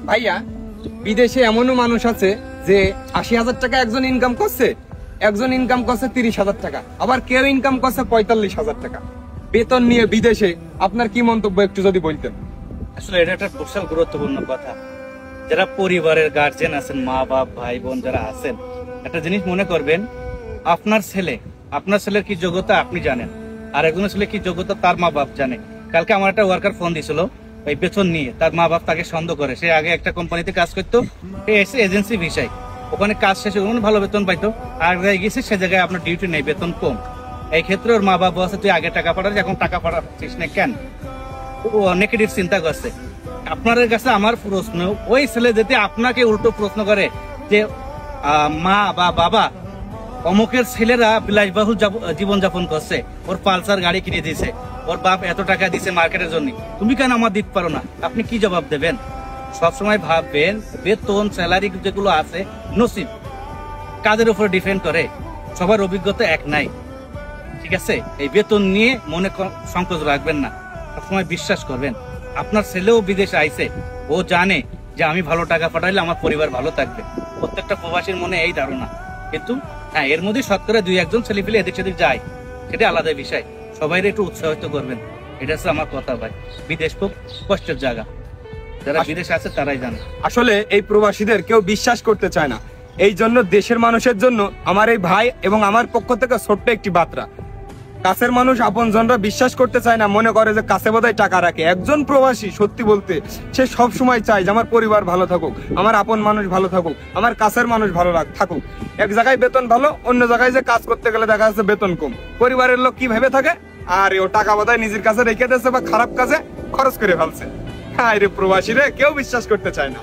ভাইয়া বিদেশে এমনও মানুষ আছে যে ৮০,০০০ টাকা একজন ইনকাম করছে, একজন ইনকাম করছে ৩০,০০০ টাকা, আবার কেউ ইনকাম করছে ৪৫,০০০ টাকা বেতন নিয়ে বিদেশে। আপনার কি মন্তব্য একটু যদি বলতেন। আসলে এটা একটা বিশাল গুরুত্বপূর্ণ কথা। যারা পরিবারের গার্জিয়ান আছেন, মা বাপ ভাই বোন যারা আছেন, একটা জিনিস মনে করবেন, আপনার ছেলের কি যোগ্যতা আপনি জানেন, আর একজনের ছেলে কি যোগ্যতা তার মা বাপ জানে। কালকে আমার একটা ওয়ার্কার ফোন দিছিল এই বেতন নিয়ে, তার মা বাপ তাকে সন্দেহ করে। সে আগে একটা কোম্পানিতে কাজ করতো, এজেন্সি ভিসায়, ওখানে কাজ শেষে ভালো বেতন পাইতো, আর গেছে সে জায়গায় আপনার ডিউটি নেই, বেতন কম। এই ক্ষেত্রে ওর মা বাপ বলছে তুই আগে টাকা পাঠাস, এখন টাকা পাঠাচ্ছিস না কেন? ও নেগেটিভ চিন্তা করছে। আপনাদের কাছে আমার প্রশ্ন, ওই ছেলে যদি আপনাকে উল্টো প্রশ্ন করে যে মা বা বাবা অমুকের ছেলেরা বিলাসবহুল জীবনযাপন করছে, ওর পালসার গাড়ি কিনে দিয়েছে, ওর বাপ এত টাকা দিছে মার্কেটের জন্য, তুমি কেন আমার দিতে পারো না? আপনি কি জবাব দেবেন? সবসময় ভাববেন বেতন স্যালারি যেগুলো আছে নসিব, কাদের উপর ডিপেন্ড করে, সবার অভিজ্ঞতা এক নাই। ঠিক আছে, এই বেতন নিয়ে মনে সংকোচ রাখবেন না, সবসময় বিশ্বাস করবেন। আপনার ছেলেও বিদেশে আইছে, ও জানে যে আমি ভালো টাকা পাঠাইলে আমার পরিবার ভালো থাকবে। প্রত্যেকটা প্রবাসীর মনে এই ধারণা, কিন্তু হ্যাঁ এর মধ্যে শতকরা ২-১ ছেলে পেলে এদিক সেদিক যায়, সেটা আলাদা বিষয়। সবাই একটু উৎসাহিত করবেন, এটা হচ্ছে আমার কথা ভাই। বিদেশ খুব কষ্টের জায়গা, যারা বিদেশে আছে তারাই জানে। আসলে এই প্রবাসীদের কেউ বিশ্বাস করতে চায় না। এই জন্য দেশের মানুষের জন্য আমার এই ভাই এবং আমার পক্ষ থেকে ছোট্ট একটি বার্তা, কাছের মানুষ আপনজনরা বিশ্বাস করতে চায় না, মনে করে যে কাছে বোধহয় টাকা রাখে। একজন প্রবাসী সত্যি বলতে সে সব সময় চায় যে আমার পরিবার ভালো থাকুক, আমার আপন মানুষ ভালো থাকুক, আমার কাছের মানুষ ভালো থাকুক। এক জায়গায় বেতন ভালো, অন্য জায়গায় যে কাজ করতে গেলে দেখা যাচ্ছে বেতন কম। পরিবারের লোক কি ভেবে থাকে, আর ও টাকা বোধহয় নিজের কাছে রেখে দিয়েছে বা খারাপ কাজে খরচ করে ফেলছে। হ্যাঁ রে প্রবাসী রে, কেউ বিশ্বাস করতে চায় না।